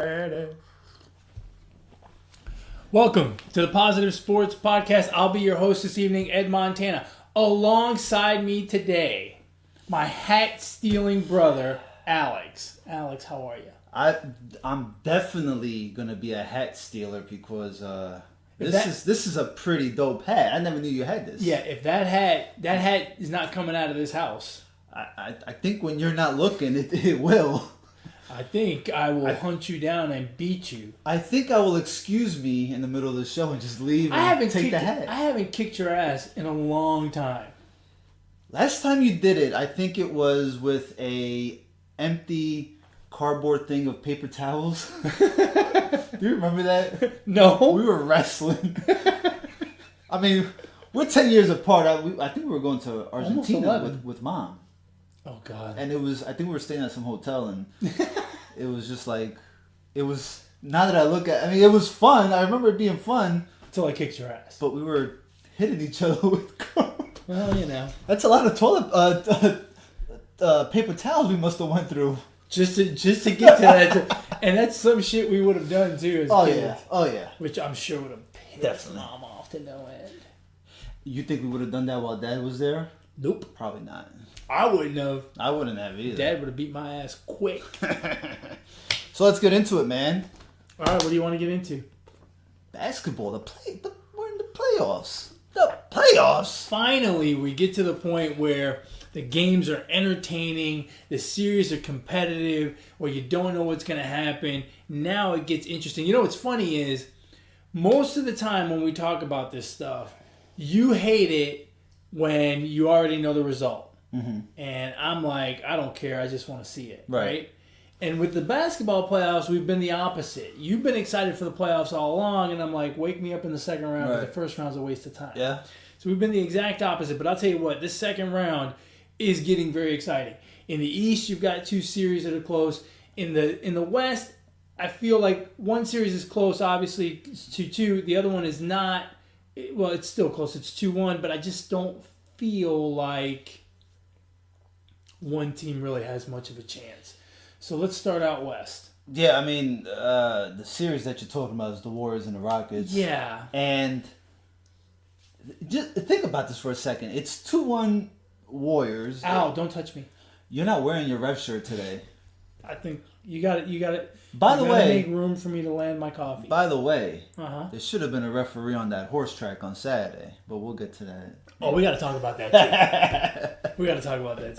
badass. Welcome to the Positive Sports Podcast. I'll be your host this evening, Ed Montana. Alongside me today, my hat-stealing brother, Alex. Alex, how are you? I'm definitely gonna be a hat stealer because this is a pretty dope hat. I never knew you had this. Yeah, if that hat is not coming out of this house. I think when you're not looking, it will. I think I will hunt you down and beat you. I think I will excuse me in the middle of the show and just leave and take the hat. I haven't kicked your ass in a long time. Last time you did it, I think it was with a empty cardboard thing of paper towels. Do you remember that? No. We were wrestling. I mean, we're 10 years apart. I think we were going to Argentina with Mom. Oh, God. And I think we were staying at some hotel, and it was just like, now that I look at it, it was fun. I remember it being fun. Until I kicked your ass. But we were hitting each other with cardboard. Well, you know. That's a lot of toilet paper towels we must have went through. Just to get to that. And that's some shit we would have done, too, as kids. Oh, yeah. Which I'm sure would have pissed Definitely. Mom off to no end. You think we would have done that while Dad was there? Nope. Probably not. I wouldn't have. I wouldn't have either. Dad would have beat my ass quick. So let's get into it, man. All right, what do you want to get into? Basketball. We're in the playoffs. The playoffs. Finally, we get to the point where the games are entertaining, the series are competitive, where you don't know what's going to happen. Now it gets interesting. You know what's funny is, most of the time when we talk about this stuff, you hate it when you already know the result. Mm-hmm. And I'm like, I don't care. I just want to see it. Right. And with the basketball playoffs, we've been the opposite. You've been excited for the playoffs all along, and I'm like, wake me up in the second round, but the first round's a waste of time. Yeah. So we've been the exact opposite. But I'll tell you what, this second round is getting very exciting. In the East, you've got two series that are close. In the West, I feel like one series is close, obviously, it's 2-2. The other one is not. Well, it's still close. It's 2-1, but I just don't feel like one team really has much of a chance. So let's start out West. Yeah, I mean, the series that you're talking about is the Warriors and the Rockets. Yeah. And just think about this for a second. It's 2-1 Warriors. Ow, don't touch me. You're not wearing your ref shirt today. I think you got it. By the way, make room for me to land my coffee. By the way, there should have been a referee on that horse track on Saturday, but we'll get to that. Oh, we got to talk about that too.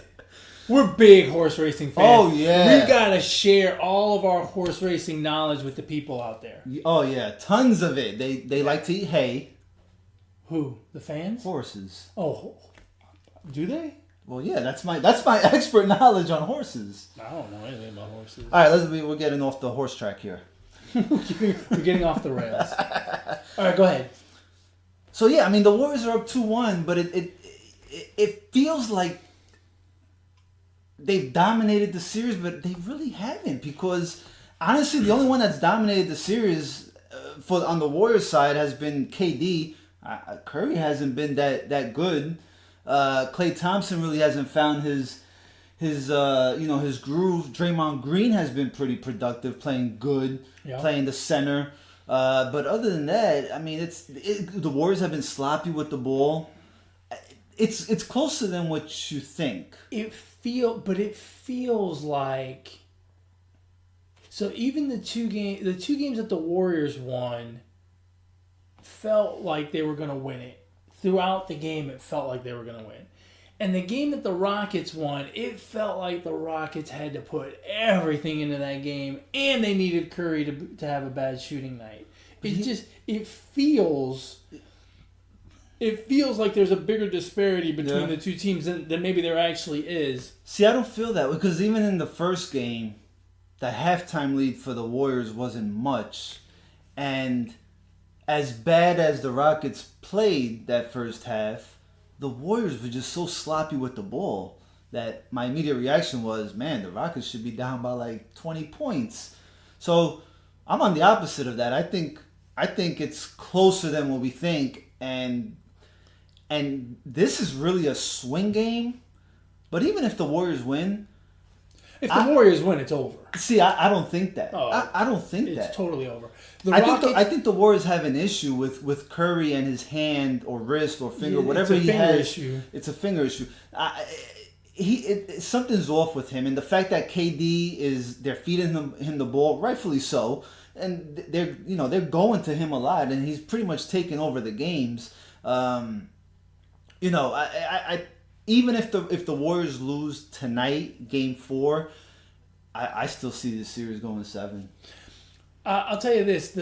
We're big horse racing fans. Oh, yeah. We got to share all of our horse racing knowledge with the people out there. Oh, yeah. Tons of it. They like to eat hay. Who? The fans? Horses. Oh, do they? Well, yeah. That's my expert knowledge on horses. I don't know anything about horses. All right, we're getting off the horse track here. We're getting off the rails. All right, go ahead. So, yeah, I mean, the Warriors are up 2-1, but it feels like they've dominated the series, but they really haven't, because honestly, the only one that's dominated the series on the Warriors side has been KD. Curry hasn't been that good. Klay Thompson really hasn't found his groove. Draymond Green has been pretty productive, playing good, playing the center. But other than that, I mean, the Warriors have been sloppy with the ball. It's closer than what you think. It feels like, so even the two games that the Warriors won felt like they were going to win it. Throughout the game, it felt like they were going to win. And the game that the Rockets won, it felt like the Rockets had to put everything into that game, and they needed Curry to have a bad shooting night. It feels like there's a bigger disparity between the two teams than maybe there actually is. See, I don't feel that, because even in the first game, the halftime lead for the Warriors wasn't much. And as bad as the Rockets played that first half, the Warriors were just so sloppy with the ball that my immediate reaction was, man, the Rockets should be down by like 20 points. So I'm on the opposite of that. I think it's closer than what we think, and this is really a swing game. But even if the Warriors win, If the Warriors win, it's over. See, I don't think that. Oh, I don't think It's that. totally over. The I Rockets, think the Warriors have an issue with Curry and his hand or wrist or finger, whatever it's a he finger has. issue. It's a finger issue. Something's off with him, and the fact that they're feeding him the ball, rightfully so, and they're going to him a lot, and he's pretty much taking over the games. Even if the Warriors lose tonight, Game 4, I still see this series going 7. I'll tell you this: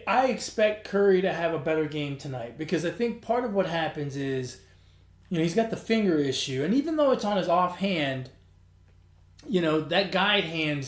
I expect Curry to have a better game tonight because I think part of what happens is, he's got the finger issue, and even though it's on his offhand, that guide hand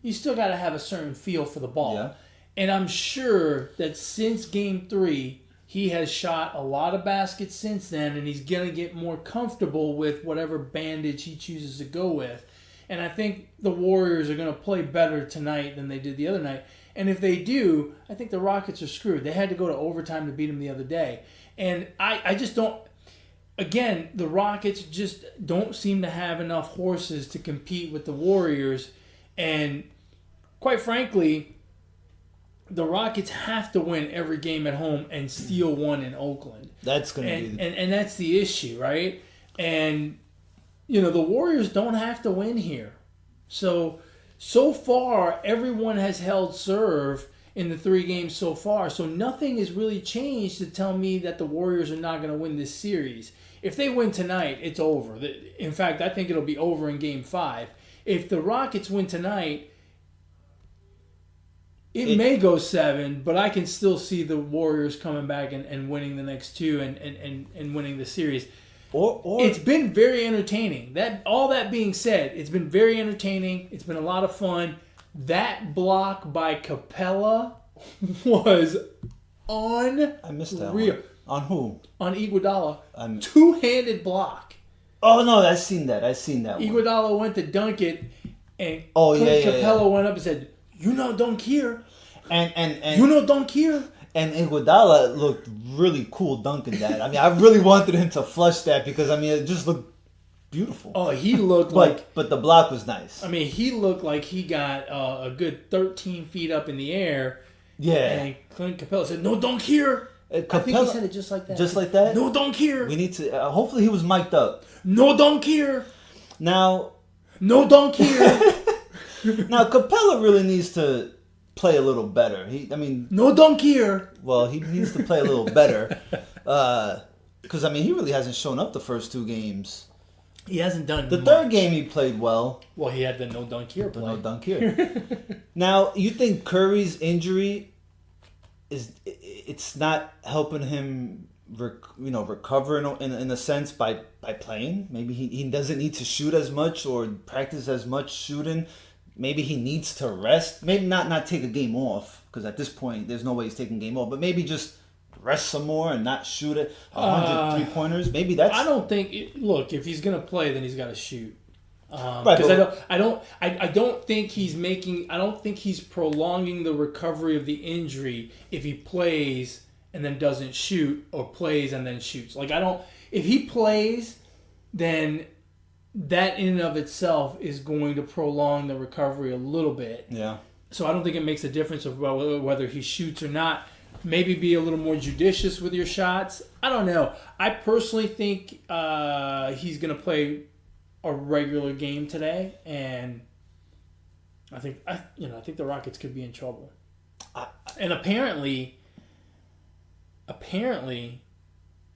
you still got to have a certain feel for the ball. Yeah. And I'm sure that since Game 3, he has shot a lot of baskets since then, and he's going to get more comfortable with whatever bandage he chooses to go with. And I think the Warriors are going to play better tonight than they did the other night. And if they do, I think the Rockets are screwed. They had to go to overtime to beat them the other day. And I just don't... Again, the Rockets just don't seem to have enough horses to compete with the Warriors. And quite frankly, the Rockets have to win every game at home and steal one in Oakland. That's going to be... And that's the issue, right? And... the Warriors don't have to win here. So far, everyone has held serve in the 3 games so far. So nothing has really changed to tell me that the Warriors are not going to win this series. If they win tonight, it's over. In fact, I think it'll be over in Game 5. If the Rockets win tonight, it may go 7, but I can still see the Warriors coming back and winning the next 2 and winning the series. Or It's been very entertaining. All that being said, it's been very entertaining. It's been a lot of fun. That block by Capella was unreal. I missed that one. On who? On Iguodala. Two-handed block. Oh, no, I've seen that one. Iguodala went to dunk it, and Capella went up and said, dunk here. And Dunk here. And Iguodala looked really cool dunking that. I mean, I really wanted him to flush that because, it just looked beautiful. Oh, he looked But the block was nice. He looked like he got a good 13 feet up in the air. Yeah. And Clint Capella said, "No dunk here." I think he said it just like that. Just like that? No dunk here. We need to... hopefully he was mic'd up. No dunk here. Now... No dunk here. Now, Capella really needs to play a little better. No dunk here. Well, he needs to play a little better. Because, he really hasn't shown up the first 2 games. He hasn't done The much. third game he played well. Well, he had the no dunk here play. No dunk here. Now, you think Curry's injury it's not helping him recover in a sense by playing? Maybe he doesn't need to shoot as much or practice as much shooting. Maybe he needs to rest. Maybe not take a game off, because at this point there's no way he's taking a game off. But maybe just rest some more and not shoot it 100 3-pointers. Maybe that's... I don't think... Look, if he's going to play, then he's got to shoot. Right, Because I don't think he's making... I don't think he's prolonging the recovery of the injury if he plays and then doesn't shoot, or plays and then shoots. If he plays, then that in and of itself is going to prolong the recovery a little bit. Yeah. So I don't think it makes a difference of whether he shoots or not. Maybe be a little more judicious with your shots. I don't know. I personally think he's going to play a regular game today, and I think the Rockets could be in trouble. And apparently,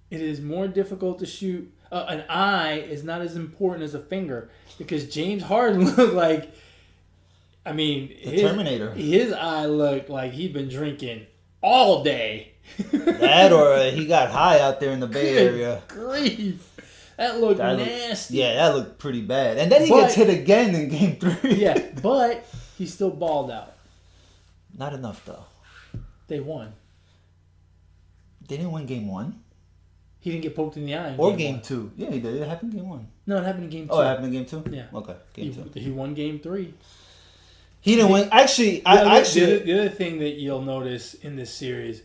it is more difficult to shoot. An eye is not as important as a finger, because James Harden looked like, the Terminator. His eye looked like he'd been drinking all day. That, or he got high out there in the Bay Area. Grief. That looked nasty. That looked pretty bad. And then he gets hit again in Game 3. Yeah, but he still balled out. Not enough, though. They won. They didn't win Game 1? He didn't get poked in the eye. Or Game 2. Yeah, he did. It happened in Game 1. No, it happened in Game 2. Oh, it happened in Game 2? Yeah. Okay, Game 2. He won Game 3. He didn't win. Actually, the other thing that you'll notice in this series,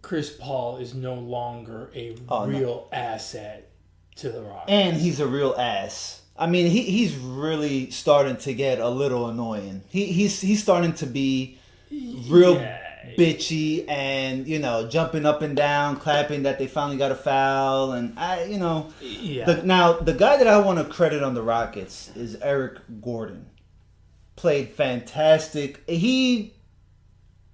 Chris Paul is no longer a real asset to the Rockets. And he's a real ass. I mean, he's really starting to get a little annoying. He's starting to be real bitchy and, jumping up and down, clapping that they finally got a foul. And, now, the guy that I want to credit on the Rockets is Eric Gordon. Played fantastic. He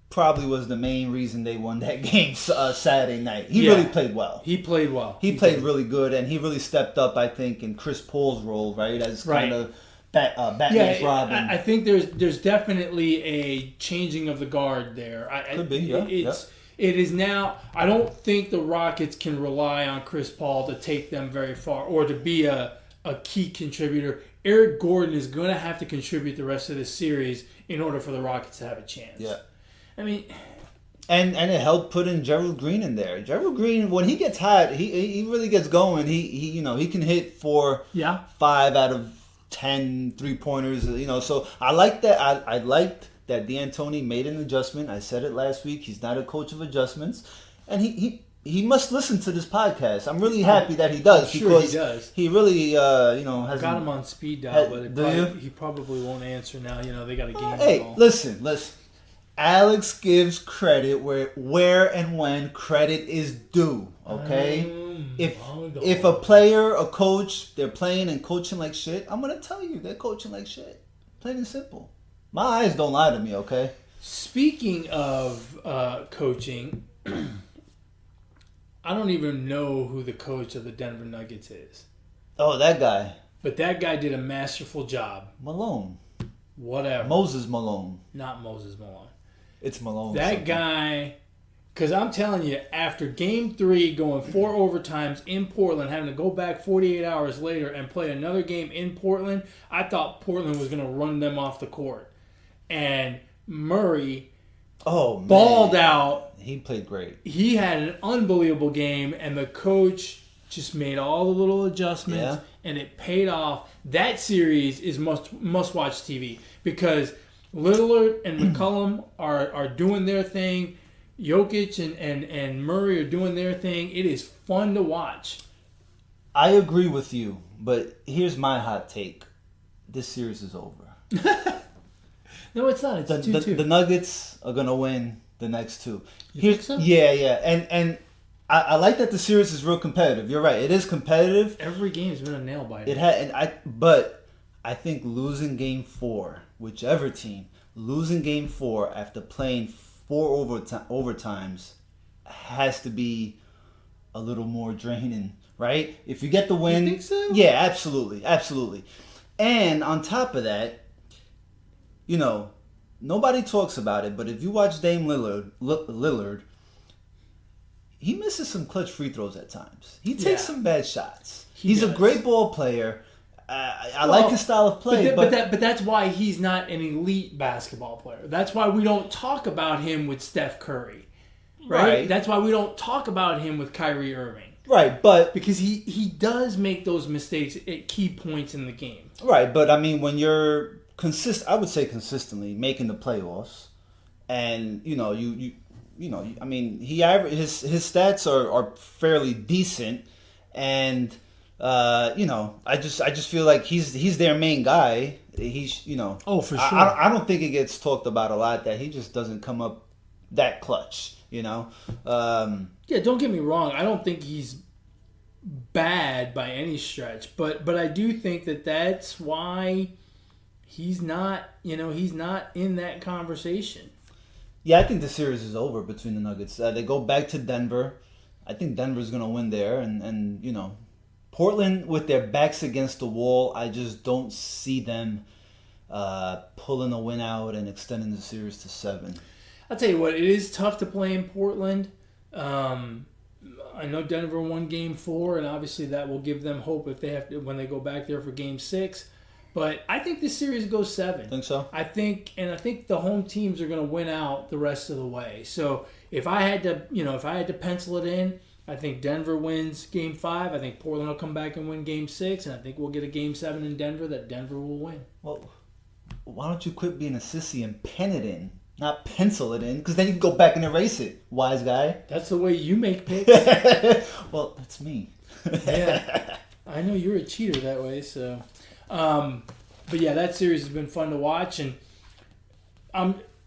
probably was the main reason they won that game Saturday night. He really played well. He played well. He played really good, and he really stepped up, I think, in Chris Paul's role, right? As kind of Batman's Robin. I think there's definitely a changing of the guard there. Could be, yeah. It is now. I don't think the Rockets can rely on Chris Paul to take them very far or to be a key contributor. Eric Gordon is going to have to contribute the rest of this series in order for the Rockets to have a chance. Yeah. I mean, and it helped put in Gerald Green in there. Gerald Green, when he gets hot, he really gets going. He can hit 5 out of 10 3-pointers. So I like that. I liked that D'Antoni made an adjustment. I said it last week. He's not a coach of adjustments, and he must listen to this podcast. I'm really happy that he does because he does. He really has got him on speed dial, but he probably won't answer now. They got a game. Hey, listen. Alex gives credit where and when credit is due, okay? If a player, a coach, they're playing and coaching like shit, I'm going to tell you they're coaching like shit. Plain and simple. My eyes don't lie to me, okay? Speaking of coaching, I don't even know who the coach of the Denver Nuggets is. Oh, that guy. But that guy did a masterful job. Malone. Whatever. Moses Malone. Not Moses Malone. It's Malone. That guy, because I'm telling you, after Game 3 going 4 overtimes in Portland, having to go back 48 hours later and play another game in Portland, I thought Portland was going to run them off the court. And Murray balled out. He played great. He had an unbelievable game, and the coach just made all the little adjustments, and it paid off. That series is must-watch TV because Lillard and McCollum are doing their thing. Jokic and Murray are doing their thing. It is fun to watch. I agree with you, but here's my hot take. This series is over. No, it's not. It's 2-2. The Nuggets are going to win the next two. You think so? Yeah. And I like that the series is real competitive. You're right. It is competitive. Every game's been a nail biter. But I think losing Game 4, whichever team, losing Game 4 after playing 4 overtimes has to be a little more draining, right? If you get the win, you think so? Yeah, absolutely. And on top of that, nobody talks about it, but if you watch Dame Lillard, he misses some clutch free throws at times. He takes some bad shots. He's a great ball player. I like his style of play, but that's why he's not an elite basketball player. That's why we don't talk about him with Steph Curry, right? That's why we don't talk about him with Kyrie Irving, right? But because he does make those mistakes at key points in the game, right? But I mean, when you're I would say consistently making the playoffs, and I mean, his stats are fairly decent, and I just feel like he's their main guy. He's Oh, for sure. I don't think it gets talked about a lot that he just doesn't come up that clutch. Yeah, don't get me wrong. I don't think he's bad by any stretch, but I do think that's why he's not in that conversation. Yeah, I think the series is over between the Nuggets. They go back to Denver. I think Denver's going to win there. And Portland, with their backs against the wall, I just don't see them pulling a win out and extending the series to 7. I'll tell you what, it is tough to play in Portland. I know Denver won Game 4, and obviously that will give them hope when they go back there for Game 6. But I think this series goes 7. Think so? I think the home teams are going to win out the rest of the way. So if I had to pencil it in, I think Denver wins Game 5. I think Portland will come back and win Game 6, and I think we'll get a Game 7 in Denver that Denver will win. Well, why don't you quit being a sissy and pen it in, not pencil it in? Because then you can go back and erase it, wise guy. That's the way you make picks. Well, that's me. Yeah, I know you're a cheater that way. So, But yeah, that series has been fun to watch, and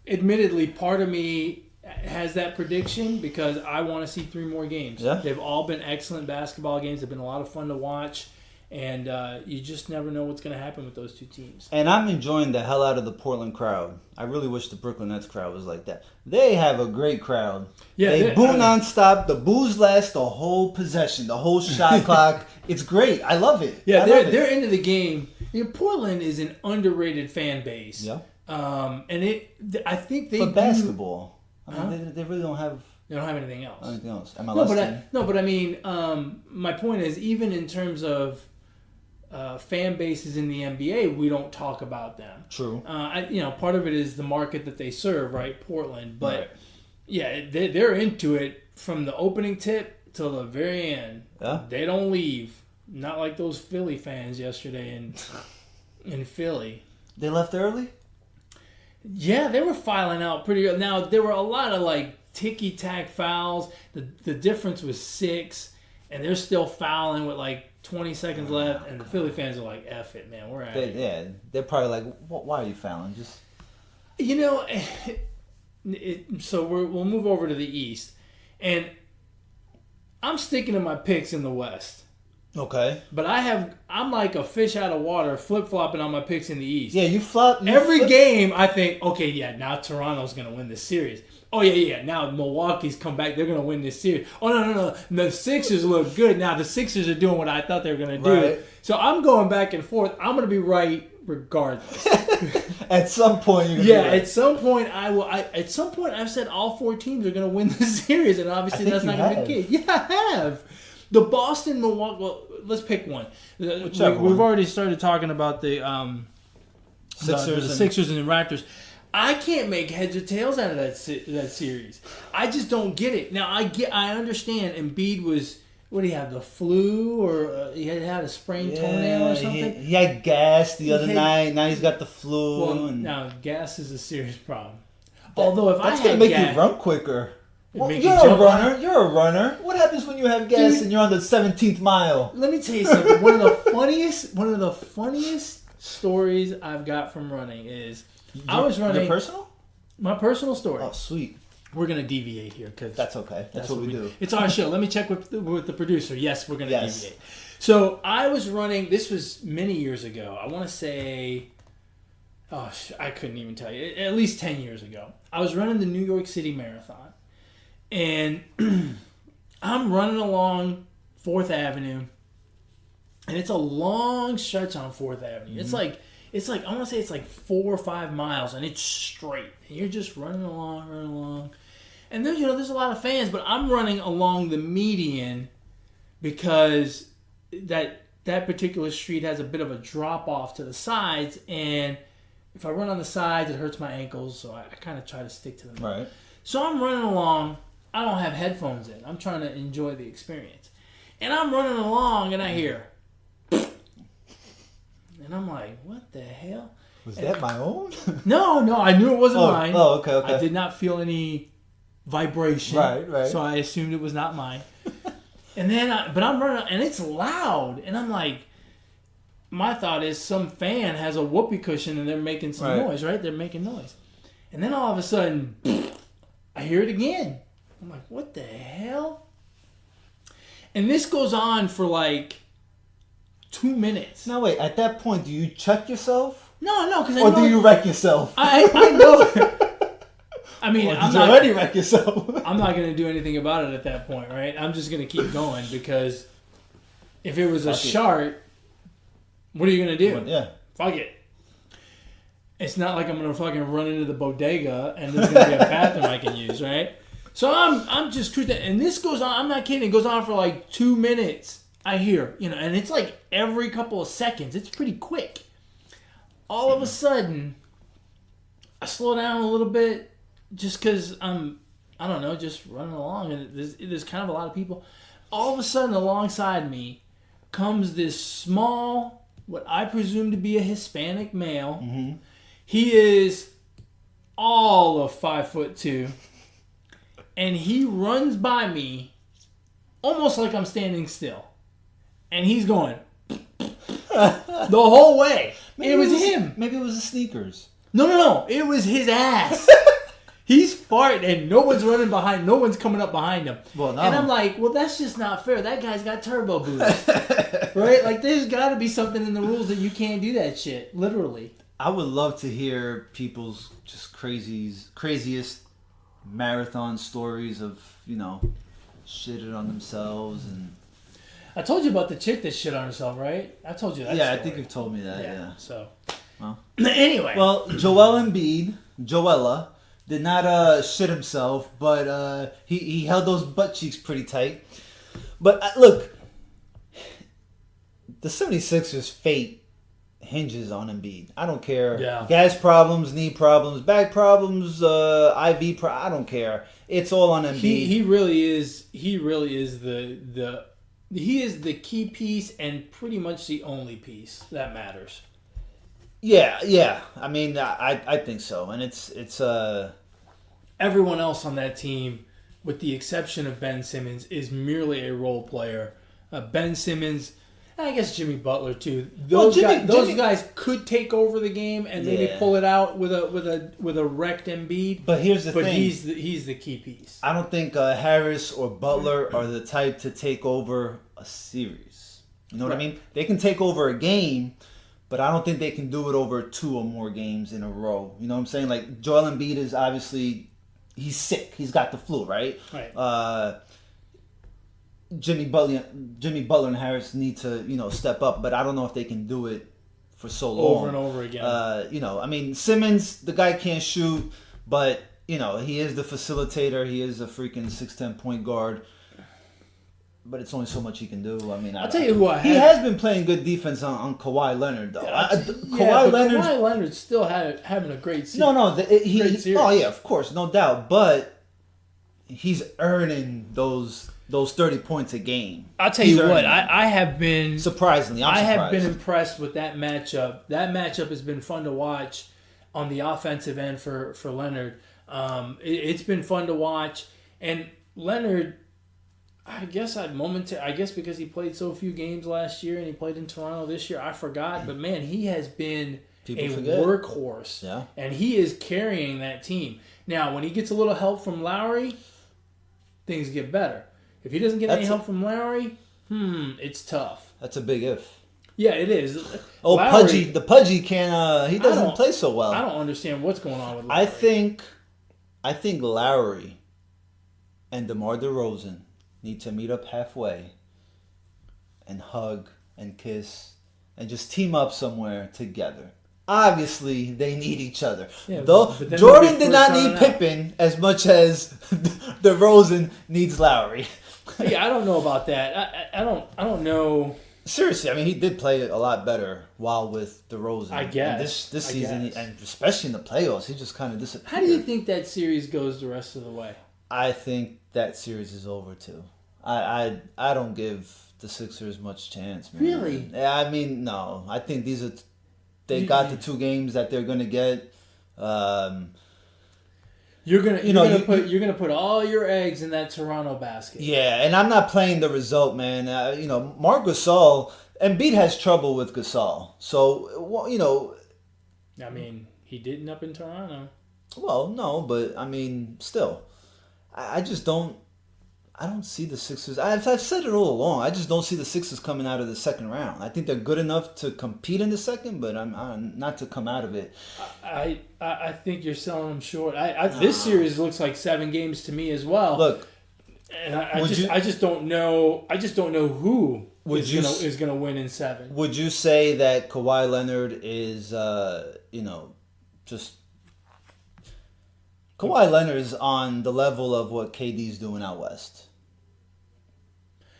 admittedly, part of me has that prediction because I want to see 3 more games. Yeah. They've all been excellent basketball games. They've been a lot of fun to watch, and you just never know what's going to happen with those 2 teams. And I'm enjoying the hell out of the Portland crowd. I really wish the Brooklyn Nets crowd was like that. They have a great crowd. Yeah, they boo nonstop. The boos last the whole possession, the whole shot clock. It's great. I love it. Yeah, I love it. they're into the game. Portland is an underrated fan base. Yeah. And I think they for do, basketball. I mean, they really don't have They don't have anything else. anything else. MLS But I mean, my point is, even in terms of fan bases in the NBA, we don't talk about them. True. Part of it is the market that they serve, right? Portland, but Right. yeah, they're into it from the opening tip till the very end. Yeah. They don't leave. Not like those Philly fans yesterday in Philly. They left early? Yeah, they were filing out pretty early. Now, there were a lot of like ticky-tack fouls. The difference was 6, and they're still fouling with like 20 seconds left, and the Philly fans are like, F it, man, we're at it. Yeah, they're probably like, why are you fouling? Just So we'll move over to the East, and I'm sticking to my picks in the West. okay. But I'm like a fish out of water, flip-flopping on my picks in the East. Yeah, you flop. Every game, I think, okay, yeah, now Toronto's going to win this series. Oh, yeah, now Milwaukee's come back. They're going to win this series. Oh, no. The Sixers look good. Now the Sixers are doing what I thought they were going to do. Right. So I'm going back and forth. I'm going to be right regardless. At some point, you're Yeah, right. at some point I will. At some point, I've said all 4 teams are going to win the series, and obviously think that's not you going to be the case. Yeah, I have. The Boston Milwaukee. Well, let's pick one. We've one. already started talking about the Sixers the Sixers and the Raptors. I can't make heads or tails out of that series. I just don't get it. Now I understand. Embiid was. What do you have? The flu, or he had a sprained toenail or something? He had gas the other had- night. Now he's got the flu. Well, and now gas is a serious problem. Although if I that's had gonna make gas, you run quicker. Well, make you're you a jump runner. You're a runner. What happens when you have gas Dude. and you're on the 17th mile? let me tell you something. One of the funniest stories I've got from running is I was running. Your personal? My personal story. Oh, sweet. We're gonna deviate here because That's okay. That's what we do. It's our show. Let me check with the producer. Yes, we're gonna Yes. deviate. So I was running. This was many years ago. I want to say, I couldn't even tell you. At least 10 years ago. I was running the New York City Marathon, and I'm running along 4th Avenue, and it's a long stretch on 4th Avenue. Mm-hmm. It's like I want to say it's like 4 or 5 miles, and it's straight. And you're just running along. And there's a lot of fans, but I'm running along the median because that particular street has a bit of a drop off to the sides, and if I run on the sides, it hurts my ankles, so I kind of try to stick to them. Right. So I'm running along. I don't have headphones in. I'm trying to enjoy the experience. And I'm running along, and I hear, and I'm like, what the hell? Was that my own? No, I knew it wasn't mine. Oh, okay. I did not feel any vibration. Right. So I assumed it was not mine. And then, but I'm running, and it's loud, and I'm like, my thought is some fan has a whoopee cushion and they're making some noise, right? They're making noise. And then all of a sudden, I hear it again. I'm like, what the hell? And this goes on for like 2 minutes. Now wait. At that point, do you check yourself, No, because I or know do you wreck yourself? I know. I mean, Or I'm did you not already wreck yourself? I'm not going to do anything about it at that point, right? I'm just going to keep going because if it was a shark, what are you going to do? Yeah. Fuck it. It's not like I'm going to fucking run into the bodega and there's going to be a bathroom I can use, right? So I'm just cruising. And this goes on, I'm not kidding, it goes on for like 2 minutes. I hear, and it's like every couple of seconds. It's pretty quick. All of a sudden, I slow down a little bit just because I don't know, just running along. And there's kind of a lot of people. All of a sudden, alongside me comes this small, what I presume to be a Hispanic male. Mm-hmm. He is all of 5'2", and he runs by me almost like I'm standing still, and he's going, The whole way. It was him. Maybe it was the sneakers. No. It was his ass. He's farting and no one's running behind. No one's coming up behind him. Well, no. And I'm like, well, that's just not fair. That guy's got turbo boost. Right? Like, there's got to be something in the rules that you can't do that shit. Literally. I would love to hear people's just craziest marathon stories of, shitted on themselves and... I told you about the chick that shit on herself, right? I told you that Yeah, story. I think you've told me that, yeah. So, Well. Anyway. Well, Joella, did not shit himself, but he held those butt cheeks pretty tight. But look, the 76ers' fate hinges on Embiid. I don't care. Yeah. Gas problems, knee problems, back problems, IV I don't care. It's all on Embiid. He really is. He really is he is the key piece and pretty much the only piece that matters. Yeah. I mean, I think so, and it's everyone else on that team, with the exception of Ben Simmons, is merely a role player. Ben Simmons, and I guess Jimmy Butler too. Those guys could take over the game and maybe pull it out with a wrecked Embiid. But here's the thing: he's the key piece. I don't think Harris or Butler are the type to take over a series. You know what I mean? They can take over a game, but I don't think they can do it over 2 or more games in a row. You know what I'm saying? Like, Joel Embiid is obviously, he's sick. He's got the flu, right? Right. Jimmy Butler and Harris need to, step up, but I don't know if they can do it for so long. Over and over again. I mean, Simmons, the guy can't shoot, but, he is the facilitator. He is a freaking 6'10" point guard. But it's only so much he can do. I mean, I'll tell you who he has been playing good defense on Kawhi Leonard, though. Kawhi Leonard's still having a great season. Great series. Oh yeah, of course, no doubt. But he's earning those 30 points a game. I'll tell you what, I have been surprisingly. I have been impressed with that matchup. That matchup has been fun to watch on the offensive end for Leonard. It's been fun to watch, and Leonard. I guess because he played so few games last year and he played in Toronto this year, I forgot. But man, he has been workhorse. Yeah. And he is carrying that team. Now, when he gets a little help from Lowry, things get better. If he doesn't get any help from Lowry, it's tough. That's a big if. Yeah, it is. Oh, Lowry, the Pudgy he doesn't play so well. I don't understand what's going on with Lowry. I think Lowry and DeMar DeRozan need to meet up halfway and hug and kiss and just team up somewhere together. Obviously, they need each other. Yeah, though Jordan did not need Pippen as much as DeRozan needs Lowry. Yeah, I don't know about that. I don't know. Seriously, I mean, he did play a lot better while with DeRozan. I guess. And this season, and especially in the playoffs, he just kind of disappeared. How do you think that series goes the rest of the way? I think that series is over too. I don't give the Sixers much chance, man. Really? Yeah, I mean, no. I think they got the 2 games that they're gonna get. You're gonna put all your eggs in that Toronto basket. Yeah, and I'm not playing the result, man. Marc Gasol, Embiid has trouble with Gasol, so I mean, he didn't up in Toronto. Well, no, but I mean, still. I just don't. I don't see the Sixers. I've said it all along. I just don't see the Sixers coming out of the second round. I think they're good enough to compete in the second, but I'm not to come out of it. I think you're selling them short. This series looks like 7 games to me as well. Look, and I just don't know. I just don't know who is going to win in 7. Would you say that Kawhi Leonard is just? Kawhi Leonard is on the level of what KD's doing out west.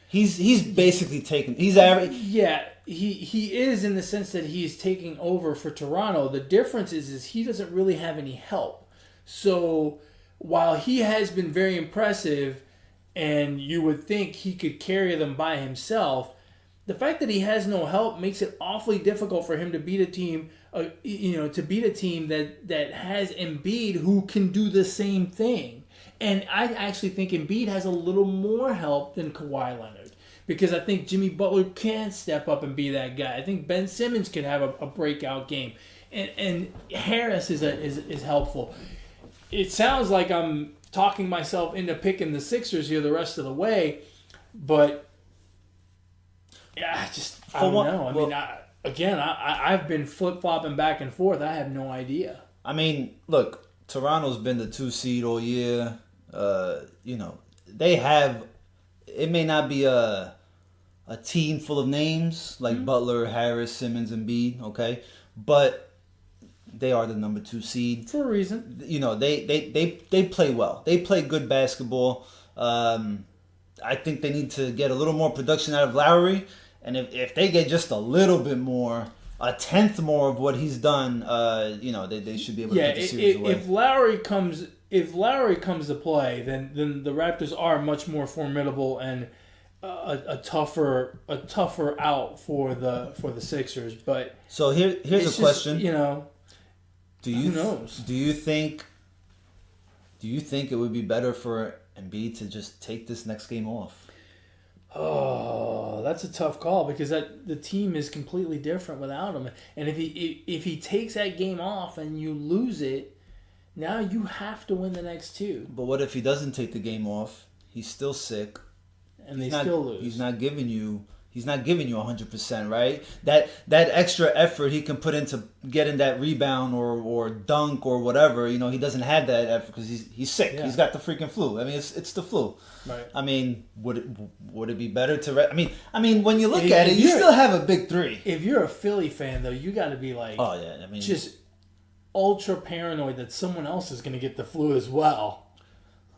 He's basically taking. He's average. Yeah, he is in the sense that he's taking over for Toronto. The difference is he doesn't really have any help. So while he has been very impressive, and you would think he could carry them by himself, the fact that he has no help makes it awfully difficult for him to beat a team. To beat a team that has Embiid who can do the same thing. And I actually think Embiid has a little more help than Kawhi Leonard. because I think Jimmy Butler can step up and be that guy. I think Ben Simmons could have a breakout game, and Harris is helpful. It sounds like I'm talking myself into picking the Sixers here the rest of the way, but yeah, I don't know. I mean, I've been flip flopping back and forth. I have no idea. I mean, look, Toronto's been the 2 seed all year. They have. It may not be a team full of names like Butler, Harris, Simmons, and Embiid, okay, but they are the number 2 seed for a reason. They play well. They play good basketball. I think they need to get a little more production out of Lowry, and if they get just a little bit more, a tenth more of what he's done, they should be able to get the series away. If Lowry comes to play, then the Raptors are much more formidable and a tougher out for the Sixers. But so here's a question. Who knows? Do you think it would be better for Embiid to just take this next game off? Oh, that's a tough call because the team is completely different without him. And if he takes that game off and you lose it, now you have to win the next 2. But what if he doesn't take the game off? He's still sick, and still lose. He's not giving you 100%, right? That extra effort he can put into getting that rebound or dunk or whatever, he doesn't have that effort because he's sick. Yeah. He's got the freaking flu. I mean, it's the flu. Right. I mean, would it be better to? I mean, when you look at it, you still have a big 3. If you're a Philly fan, though, you got to be like, oh yeah, I mean, just ultra paranoid that someone else is going to get the flu as well.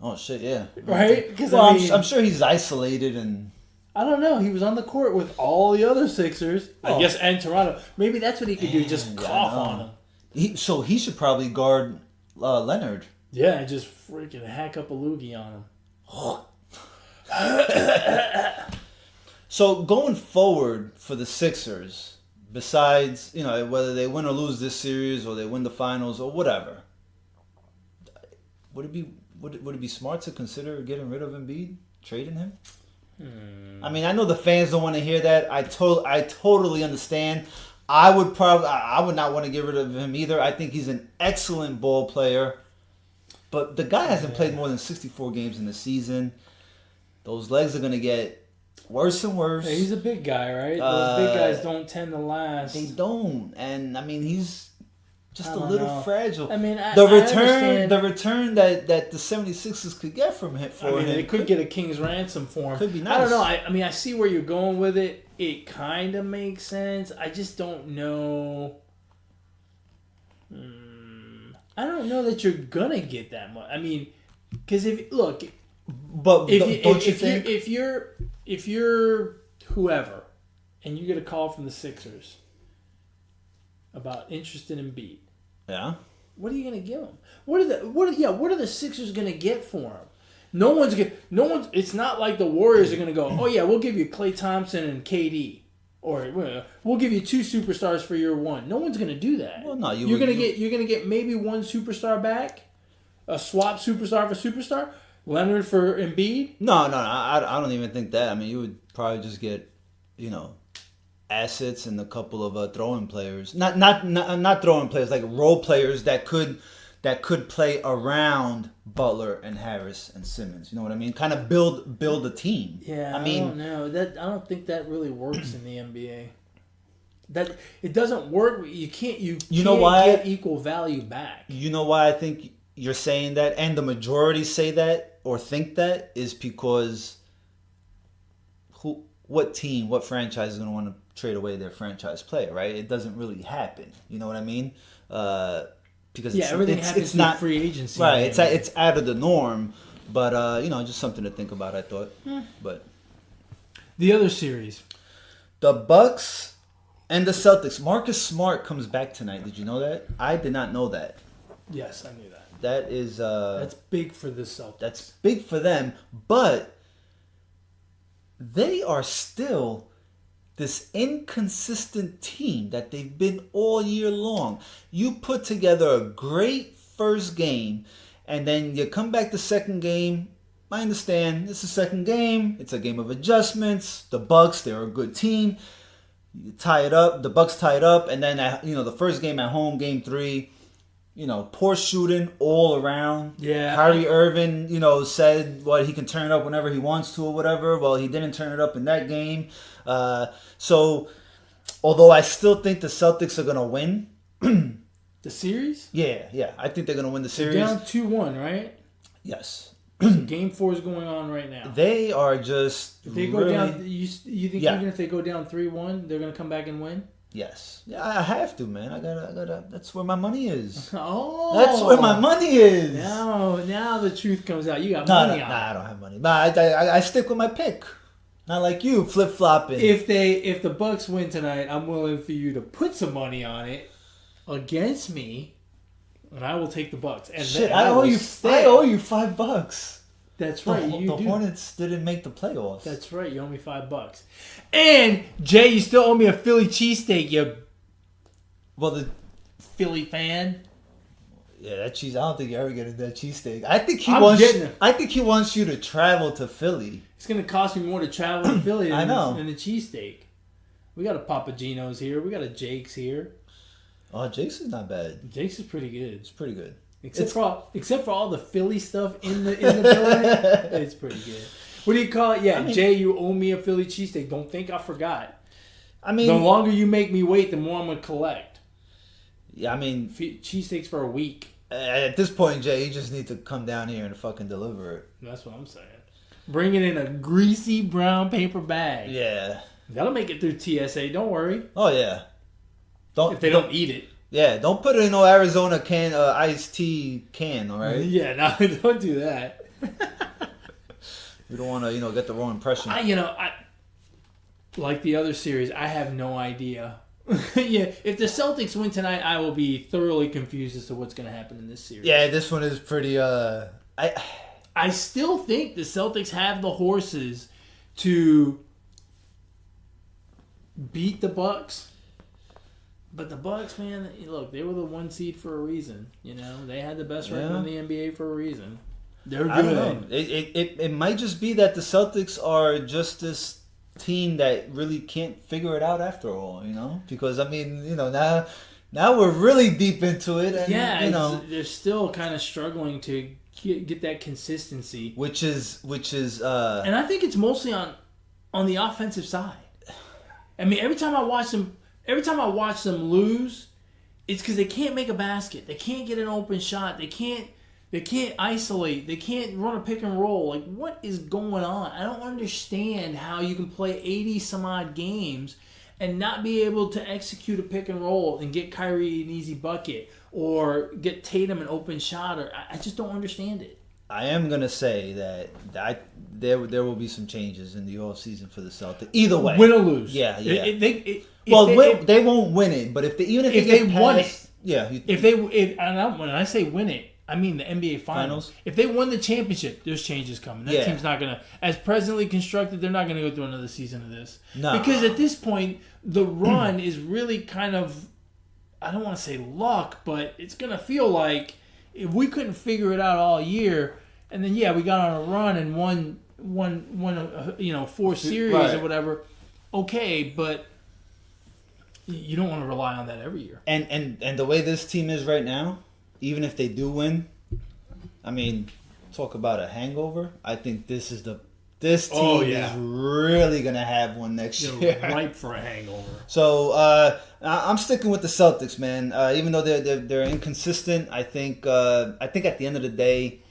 Oh shit, yeah. Right? Because I'm sure he's isolated and. I don't know. He was on the court with all the other Sixers, I guess, and Toronto. Maybe that's what he could do, just cough on him. So he should probably guard Leonard. Yeah, and just freaking hack up a loogie on him. So going forward for the Sixers, besides, whether they win or lose this series or they win the finals or whatever, would it be smart to consider getting rid of Embiid, trading him? I mean, I know the fans don't want to hear that. I totally understand. I would not want to get rid of him either. I think he's an excellent ball player, but the guy hasn't played more than 64 games in the season. Those legs are going to get worse and worse. Hey, he's a big guy, right? Those big guys don't tend to last. They don't, and I mean he's just a little fragile. I mean, the return that the 76ers could get from him they could get a king's ransom for him. Could be nice. I don't know. I mean, I see where you're going with it. It kind of makes sense. I just don't know. I don't know that you're gonna get that much. I mean, because if you're whoever, and you get a call from the Sixers about interest in Embiid. Yeah. What are you gonna give him? What are the Sixers gonna get for him? No one's. It's not like the Warriors are gonna go, oh yeah, we'll give you Klay Thompson and KD, or we'll give you 2 superstars for year 1. No one's gonna do that. Well, no, you're gonna get maybe 1 superstar back, a swap superstar for superstar, Leonard for Embiid. No, I don't even think that. I mean, you would probably just get, assets and a couple of throw-in players. Not throw-in players, like role players that could play around Butler and Harris and Simmons. You know what I mean? Kind of build a team. Yeah, I don't know. I don't think that really works in the NBA. That it doesn't work. You can't get equal value back. You know why I think you're saying that, and the majority say that or think that, is because what franchise is going to want to trade away their franchise player, right? It doesn't really happen. You know what I mean? Because everything happens it's not free agency, right? It's out of the norm, but just something to think about. I thought, but the other series, the Bucks and the Celtics. Marcus Smart comes back tonight. Did you know that? I did not know that. Yes, I knew that. That is that's big for the Celtics. That's big for them, but they are still this inconsistent team that they've been all year long. You put together a great first game, and then you come back the second game. I understand. It's the second game. It's a game of adjustments. The Bucks, they're a good team. You tie it up. The Bucks tie it up, and then the first game at home, Game 3. Poor shooting all around. Yeah. Kyrie Irving, said he can turn it up whenever he wants to or whatever. Well, he didn't turn it up in that game. So, although I still think the Celtics are gonna win. The series? Yeah. I think they're gonna win the series. They're down 2-1, right? Yes. So game 4 is going on right now. They are just. If they go really, down, you think Yeah. even if they go down 3-1, they're gonna come back and win? Yes. Yeah, I have to, man. I gotta. That's where my money is. Oh, That's where my money is. Now the truth comes out. You got No, money no, on. I don't have money. But I stick with my pick. Not like you, flip flopping. If the Bucks win tonight, I'm willing for you to put some money on it against me, and I will take the Bucks. And Shit, then I owe will you. stay. I owe you $5. That's right. The Hornets didn't make the playoffs. That's right. You owe me $5. And Jay, you still owe me a Philly cheesesteak. You well, Philly fan. that cheese. I don't think you're ever getting that cheesesteak. I think getting it. I think he wants you to travel to Philly. It's gonna cost me more to travel to Philly than, I know. than the cheesesteak. We got a Papa Gino's here. We got a Jake's here. Oh, Jake's is not bad. Jake's is pretty good. It's pretty good. Except for all the Philly stuff in the building, it's pretty good. What do you call it? Yeah, Jay, you owe me a Philly cheesesteak. Don't think I forgot. I mean, The longer you make me wait, the more I'm gonna collect. yeah, I mean, Cheesesteaks for a week. at this point, Jay, you just need to come down here and fucking deliver it. That's what I'm saying. Bring it in a greasy brown paper bag. Yeah. That'll make it through TSA. Don't worry. Oh yeah. If they don't eat it. Yeah, don't put it in no Arizona iced tea can, all right? Yeah, no, don't do that. We don't want to, get the wrong impression. I like the other series. I have no idea. Yeah, if the Celtics win tonight, I will be thoroughly confused as to what's going to happen in this series. Yeah, this one is pretty. I still think the Celtics have the horses to beat the Bucks. But the Bucks, man, look, they were the 1 seed for a reason. They had the best record in the NBA for a reason. They're good. I don't know. It might just be that the Celtics are just this team that really can't figure it out after all, Because, I mean, now we're really deep into it. And, yeah, they're still kind of struggling to get that consistency. Which is and I think it's mostly on the offensive side. I mean, every time I watch them lose, it's because they can't make a basket. They can't get an open shot. They can't isolate. They can't run a pick and roll. Like, what is going on? I don't understand how you can play 80 some odd games and not be able to execute a pick and roll and get Kyrie an easy bucket or get Tatum an open shot. I just don't understand it. I am gonna say that there will be some changes in the offseason for the Celtics. Either way, win or lose. Yeah. They won't win it, but if they won it, yeah. When I say win it, I mean the NBA Finals. If they won the championship, there's changes coming. That team's not gonna, as presently constructed, they're not gonna go through another season of this. No, because at this point, the run is really kind of, I don't want to say luck, but it's gonna feel like if we couldn't figure it out all year, and then we got on a run and won 4 series or whatever. Okay, but you don't want to rely on that every year. And the way this team is right now, even if they do win, I mean, talk about a hangover. I think this team is really gonna have one next year. Ripe for a hangover. So I'm sticking with the Celtics, man. Even though they're inconsistent, I think at the end of the day,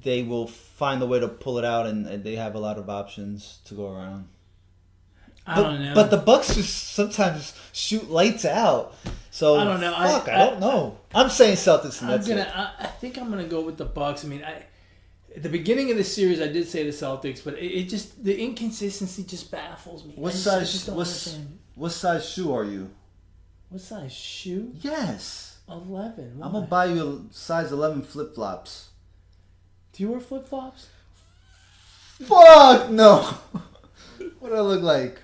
they will find a way to pull it out, and they have a lot of options to go around. I don't know. But the Bucks just sometimes shoot lights out. So I don't know. I don't know. I'm saying Celtics, and that's it. I think I'm gonna go with the Bucks. I mean, at the beginning of the series, I did say the Celtics, but it just, the inconsistency just baffles me. What size shoe are you? What size shoe? Yes. 11. Why? I'm gonna buy you a size 11 flip flops. Do you wear flip flops? Fuck no. What do I look like?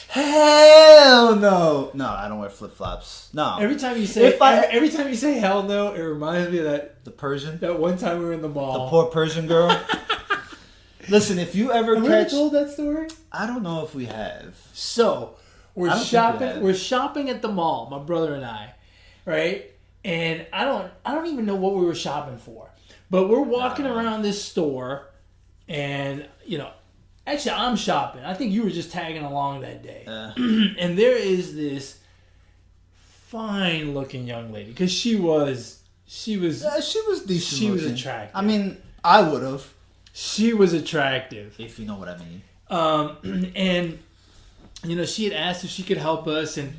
Hell no. No, I don't wear flip flops. No. Every time you say hell no, it reminds me of The Persian. that one time we were in the The mall. poor Persian girl. Listen, if you ever Have we ever catch, told that story? I don't know if we have. So we're I don't think we shopping. have. We're shopping at the mall, my brother and I, right? And I don't even know what we were shopping for, but we're walking around this store, and actually I'm shopping. I think you were just tagging along that day, and there is this fine-looking young lady because she was She was decent. She was looking. attractive. I mean, I would have, she was attractive. if you know what I mean. And she had asked if she could help us, and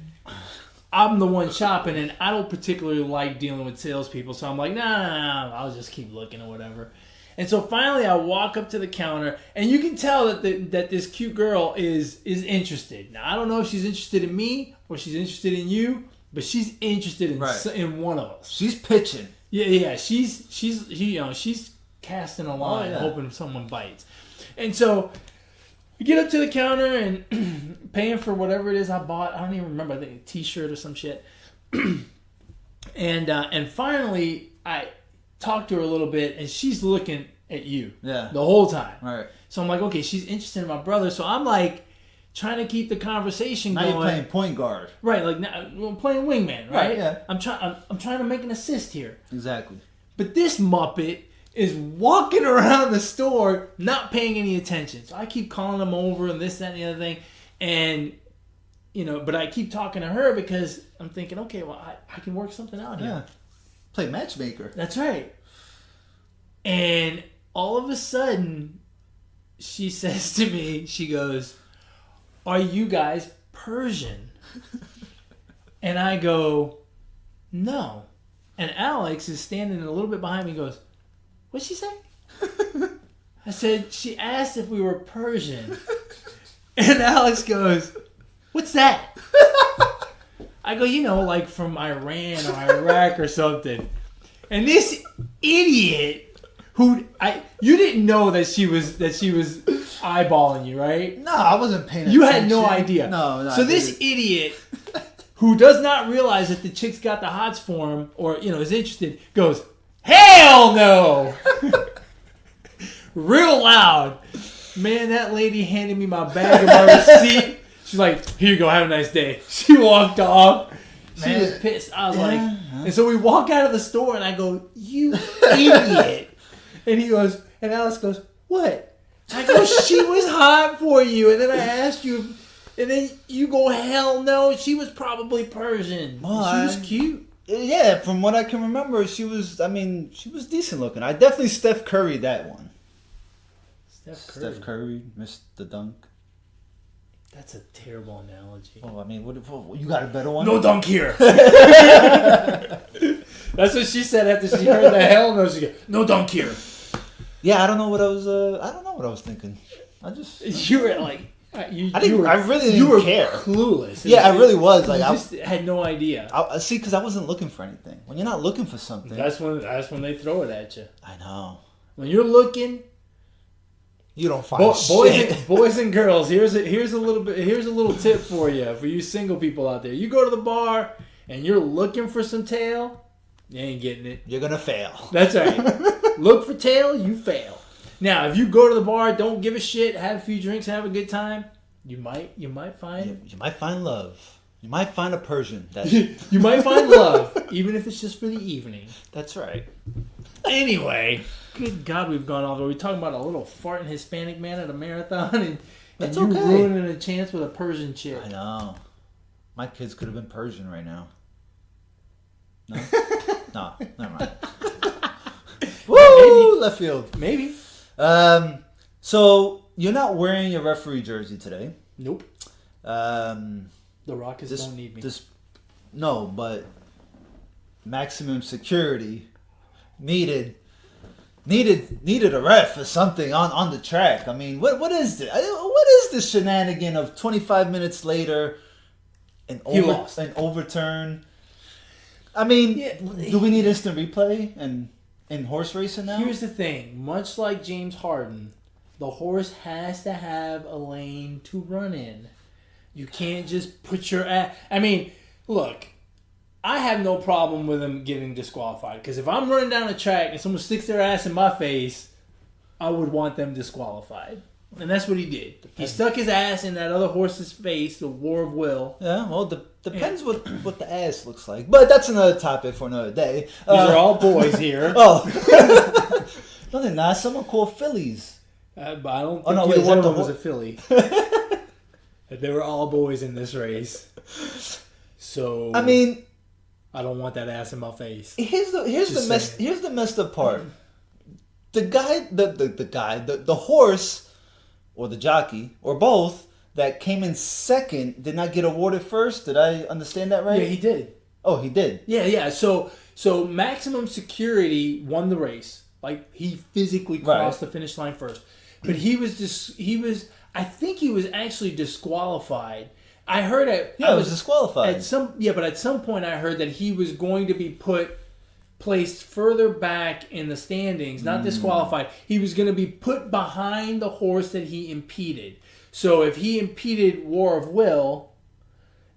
I'm the one shopping, and I don't particularly like dealing with salespeople, so I'm like, nah, I'll just keep looking or whatever. And so finally, I walk up to the counter, and you can tell that this cute girl is interested. Now, I don't know if she's interested in me or she's interested in you, but she's interested in one of us. She's pitching. Yeah. She's casting a line, hoping someone bites. And so we get up to the counter and paying for whatever it is I bought. I don't even remember. I think a T-shirt or some shit. And finally, I talked to her a little bit, and she's looking at you the whole time. Right. So I'm like, okay, she's interested in my brother. So I'm like trying to keep the conversation Now going. you're playing point guard. Right, like now I'm playing wingman, right? Yeah. I'm trying to make an assist here. Exactly. But this Muppet is walking around the store not paying any attention. So I keep calling him over and this, that, and the other thing. And, but I keep talking to her because I'm thinking, okay, well, I can work something out here. Yeah. Play matchmaker. That's right. And all of a sudden, she says to me, she goes, "Are you guys Persian?" And I go, "No." And Alex is standing a little bit behind me and goes, "What'd she say?" I said, "She asked if we were Persian." And Alex goes, "What's that?" I go, like from Iran or Iraq or something. And this idiot you didn't know that she was eyeballing you, right? No, I wasn't paying attention. You had no idea. No. So this idiot who does not realize that the chick's got the hots for him or, is interested, goes, "Hell no!" Real loud. Man, that lady handed me my bag and my receipt. She's like, "Here you go, have a nice day." She walked off. She was pissed. I was like, and so we walk out of the store and I go, "You idiot." And he goes, and Alice goes, "What?" I go, "She was hot for you." And then I asked you, and then you go, "Hell no, she was probably Persian." Well, she was cute. Yeah, from what I can remember, she was decent looking. I definitely Steph Curry that one. Steph Curry missed the dunk. That's a terrible analogy. Oh, I mean, what you got a better one? No dunk here. That's what she said after she heard the hell no. She goes, "No dunk here." Yeah, I don't know what I was thinking. You were like, I really didn't care. Clueless. Yeah, I really was. Like, I just had no idea. I see, because I wasn't looking for anything. When you're not looking for something, That's when they throw it at you. I know. When you're looking, you don't find shit. boys and girls. Here's a little tip for you single people out there. You go to the bar and you're looking for some tail, you ain't getting it. You're gonna fail. That's right. Look for tail, you fail. Now, if you go to the bar, don't give a shit, have a few drinks, have a good time, you might find you might find love. You might find a Persian. You might find love, even if it's just for the evening. That's right. Anyway, good God, we've gone off. Are we talking about a little farting Hispanic man at a marathon and That's you okay. ruining a chance with a Persian chick? I know. My kids could have been Persian right now. No? No, never mind. Woo! Left field. Maybe. So you're not wearing your referee jersey today. Nope. The Rockets don't need me. No, but maximum security needed a ref or something on the track. I mean, what is this? What is this shenanigan of 25 minutes later an overturn? I mean, do we need instant replay in horse racing now? Here's the thing. Much like James Harden, the horse has to have a lane to run in. You can't just put your ass. I mean, look, I have no problem with him getting disqualified because if I'm running down a track and someone sticks their ass in my face, I would want them disqualified. And that's what he did. He stuck his ass in that other horse's face, the War of Will. Yeah, well, depends what the ass looks like. But that's another topic for another day. These are all boys here. Oh. No, they're not. Some are called fillies. But I don't think Oh, no, either wait, one is of that them was the a filly. They were all boys in this race. So I mean, I don't want that ass in my face. here's Just the messed up part. The horse or the jockey or both that came in second did not get awarded first. Did I understand that right? Yeah, he did. Oh, he did. Yeah. So Maximum Security won the race. Like he physically crossed the finish line first, but I think he was actually disqualified. I heard it. Yeah, I was disqualified. But at some point I heard that he was going to be placed further back in the standings, not disqualified. He was going to be put behind the horse that he impeded. So if he impeded War of Will,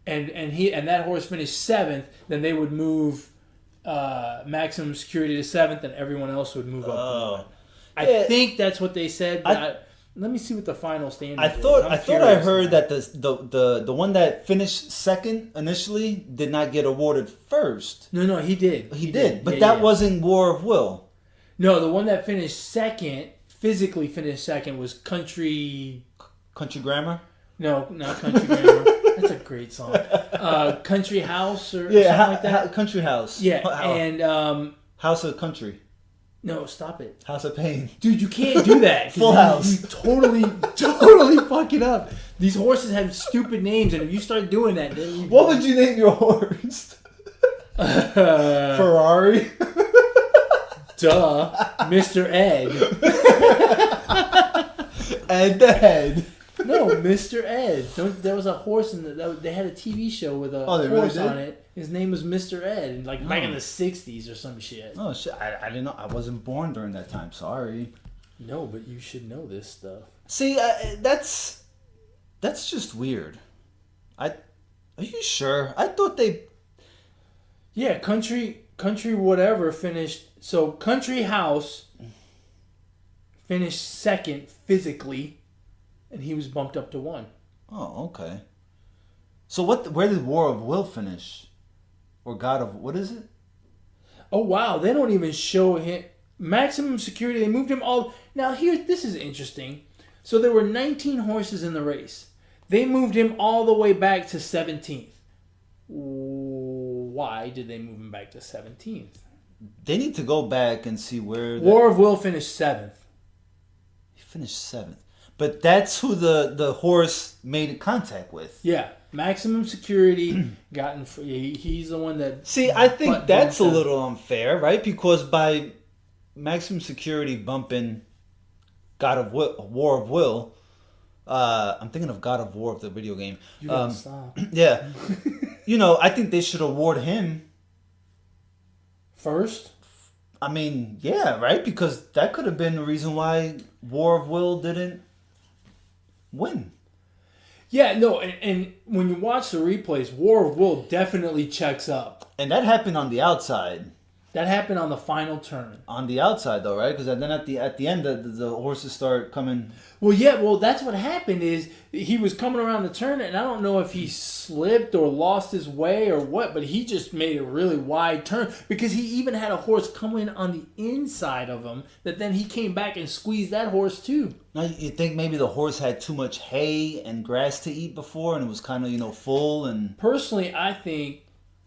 and that horse finished 7th, then they would move Maximum Security to 7th, and everyone else would move up. Oh. I think that's what they said. But let me see what the final standings. I thought I heard that the one that finished second initially did not get awarded first. No, he did. He did, but that wasn't War of Will. No, the one that finished second, physically finished second, was Country Grammar. No, not Country Grammar. That's a great song. Country House or something like that. Country House. Yeah, and House of Country. no, stop it, House of Pain. dude. You can't do that. Full House. You totally fuck it up. These horses have stupid names, and if you start doing that, then What would you name your horse? Ferrari. Duh, Mr. Ed. And the head. No, Mr. Ed. There was a horse they had a TV show with a really horse did? on it. His name was Mr. Ed, like back in the 60s or some shit. Oh shit! I didn't know. I wasn't born during that time. Sorry. No, but you should know this stuff. See, that's just weird. Are you sure? I thought they. Yeah, country whatever finished. So Country House finished second physically, and he was bumped up to 1. Oh, okay. So where did War of Will finish? Or God of what is it? Oh wow, they don't even show him Maximum Security. They moved him all. Now this is interesting. So there were 19 horses in the race. They moved him all the way back to 17th. Why did they move him back to 17th? They need to go back and see where War of Will finished 7th. He finished 7th. But that's who the horse made contact with. Yeah, Maximum Security got in. He's the one that. See, I think that's a bumped little unfair, right? Because by Maximum Security bumping War of Will, I'm thinking of God of War of the video game. You gotta stop. Yeah. I think they should award him First? I mean, yeah, right? Because that could have been the reason why War of Will didn't win. Yeah, no, and when you watch the replays, War of Will definitely checks up. And that happened on the outside. That happened on the final turn. On the outside, though, right? Because then at the end, the horses start coming. Well, that's what happened is he was coming around the turn, and I don't know if he slipped or lost his way or what, but he just made a really wide turn because he even had a horse come in on the inside of him that then he came back and squeezed that horse too. Now, you think maybe the horse had too much hay and grass to eat before, and it was kind of, full and... Personally, I think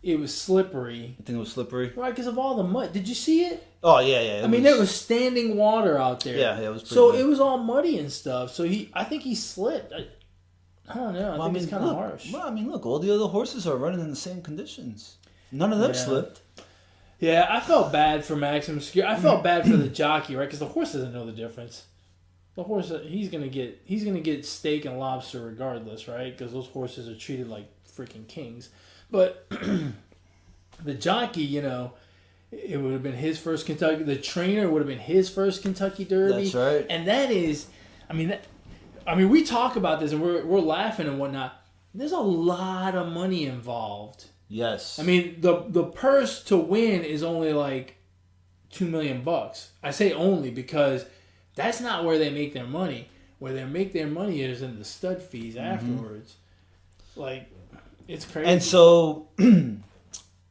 it was slippery. You think it was slippery? Right, because of all the mud. Did you see it? Oh, yeah. There was standing water out there. Yeah, it was pretty So good. it was all muddy and stuff. So I think he slipped. I don't know. I think it's kind of harsh. Well, look, all the other horses are running in the same conditions. None of them slipped. Yeah, I felt bad for Maximum Security. I felt bad for the jockey, right? Because the horse doesn't know the difference. The horse, he's gonna get steak and lobster regardless, right? Because those horses are treated like freaking kings. But the jockey, it would have been his first Kentucky. The trainer would have been his first Kentucky Derby. That's right. And that is, we talk about this and we're laughing and whatnot. There's a lot of money involved. Yes. I mean, the purse to win is only like $2 million. I say only because that's not where they make their money. Where they make their money is in the stud fees afterwards. Like, it's crazy. And so,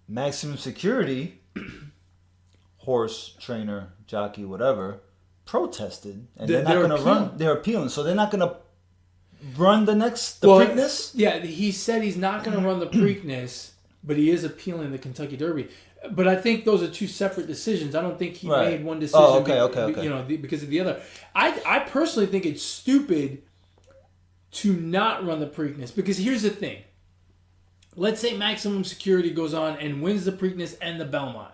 Maximum Security, horse trainer, jockey, whatever, protested, and they're not going to run. They're appealing, so they're not going to run the Preakness. Yeah, he said he's not going to run the Preakness, but he is appealing the Kentucky Derby. But I think those are two separate decisions. I don't think he made one decision. Oh, okay. You know, because of the other. I personally think it's stupid to not run the Preakness, because here's the thing. Let's say Maximum Security goes on and wins the Preakness and the Belmont.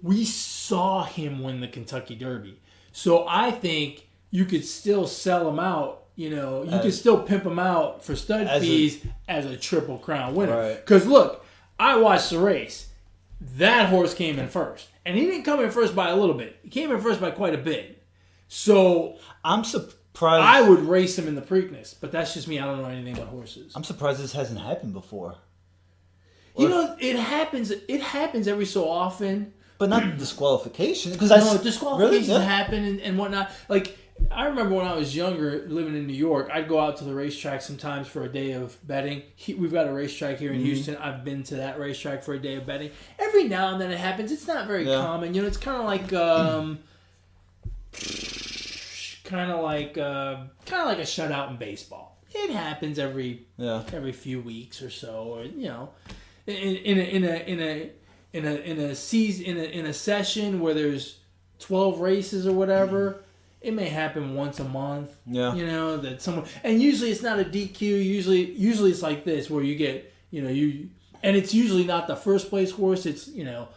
We saw him win the Kentucky Derby. So I think you could still sell him out. You know, you could still pimp him out for stud fees as a Triple Crown winner. Because look, I watched the race. That horse came in first. And he didn't come in first by a little bit. He came in first by quite a bit. So I'm surprised. I would race him in the Preakness, but that's just me. I don't know anything about horses. I'm surprised this hasn't happened before. You know, it happens. It happens every so often. But not disqualification. Because disqualifications happen and whatnot. Like, I remember when I was younger, living in New York, I'd go out to the racetrack sometimes for a day of betting. We've got a racetrack here in Houston. I've been to that racetrack for a day of betting. Every now and then it happens. It's not very common. You know, it's kind of like kind of like a shutout in baseball. It happens every few weeks or so, or you know, in a season in a session where there's 12 races or whatever. It may happen once a month. Yeah. You know, that someone, and usually it's not a DQ. Usually it's like this, where you get, you know, and it's usually not the first place horse. It's, you know,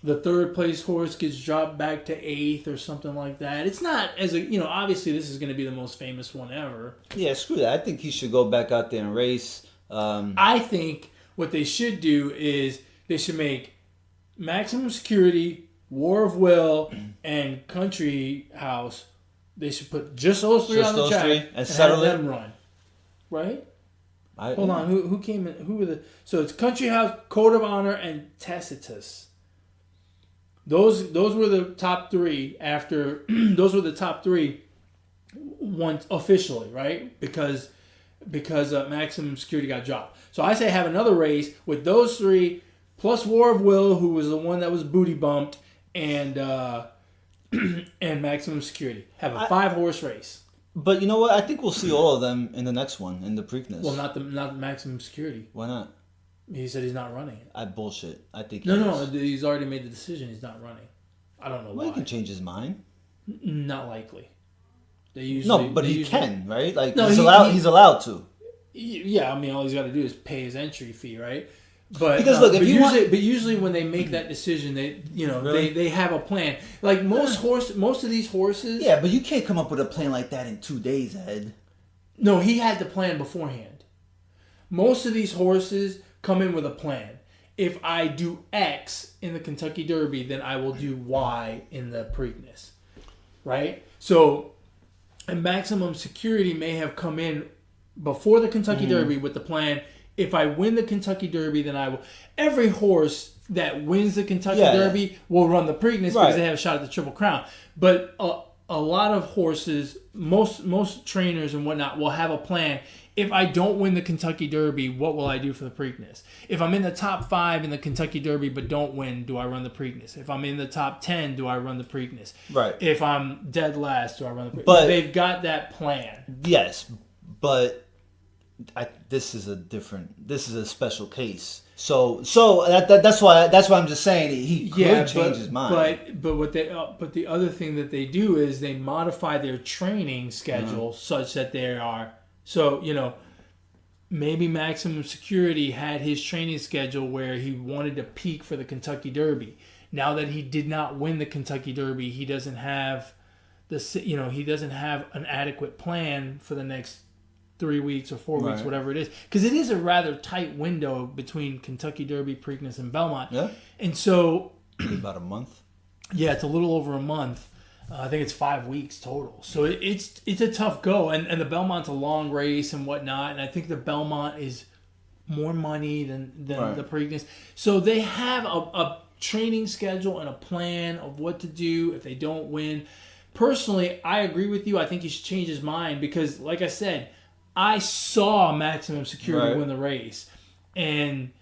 the third place horse gets dropped back to 8th or something like that. It's not as a, you know, obviously this is going to be the most famous one ever. Yeah, screw that. I think he should go back out there and race. I think what they should do is they should make Maximum Security, War of Will, and Country House. They should put just those three on the track and settle them run. Right? Hold on. Who came in? Who were the? So it's Country House, Code of Honor, and Tacitus. Those were the top three after. Those were the top three once officially, right? Because Maximum Security got dropped. So I say have another race with those three plus War of Will, who was the one that was booty bumped, and Maximum Security. Have a 5-horse race. But you know what? I think we'll see all of them in the next one, in the Preakness. Well, not the Maximum Security. Why not? He said he's not running it. I bullshit. I think No, he's already made the decision he's not running. I don't know why. He can change his mind. Not likely. He can, right? Like, he's allowed to. Yeah, I mean, all he's got to do is pay his entry fee, right? But because look, usually when they make that decision, they have a plan. Like most of these horses. Yeah, but you can't come up with a plan like that in 2 days, Ed. No, he had the plan beforehand. Most of these horses come in with a plan. If I do X in the Kentucky Derby, then I will do Y in the Preakness, right? So, and Maximum Security may have come in before the Kentucky Derby with the plan. If I win the Kentucky Derby, then I will. Every horse that wins the Kentucky Derby will run the Preakness because they have a shot at the Triple Crown. But a lot of horses, most trainers and whatnot, will have a plan. If I don't win the Kentucky Derby, what will I do for the Preakness? If I'm in the top 5 in the Kentucky Derby but don't win, do I run the Preakness? If I'm in the top 10, do I run the Preakness? Right. If I'm dead last, do I run the Preakness? But they've got that plan. Yes, but this is a special case. So that's why I'm just saying he could change his mind. But the other thing that they do is they modify their training schedule such that they are. So, you know, maybe Maximum Security had his training schedule where he wanted to peak for the Kentucky Derby. Now that he did not win the Kentucky Derby, he doesn't have an adequate plan for the next 3 weeks or 4 weeks, whatever it is. Because it is a rather tight window between Kentucky Derby, Preakness, and Belmont. Yeah. And so... about a month? Yeah, it's a little over a month. I think it's 5 weeks total. So it's a tough go. And the Belmont's a long race and whatnot. And I think the Belmont is more money than Right. the Preakness. So they have a training schedule and a plan of what to do if they don't win. Personally, I agree with you. I think he should change his mind because, like I said, I saw Maximum Security Right. win the race. And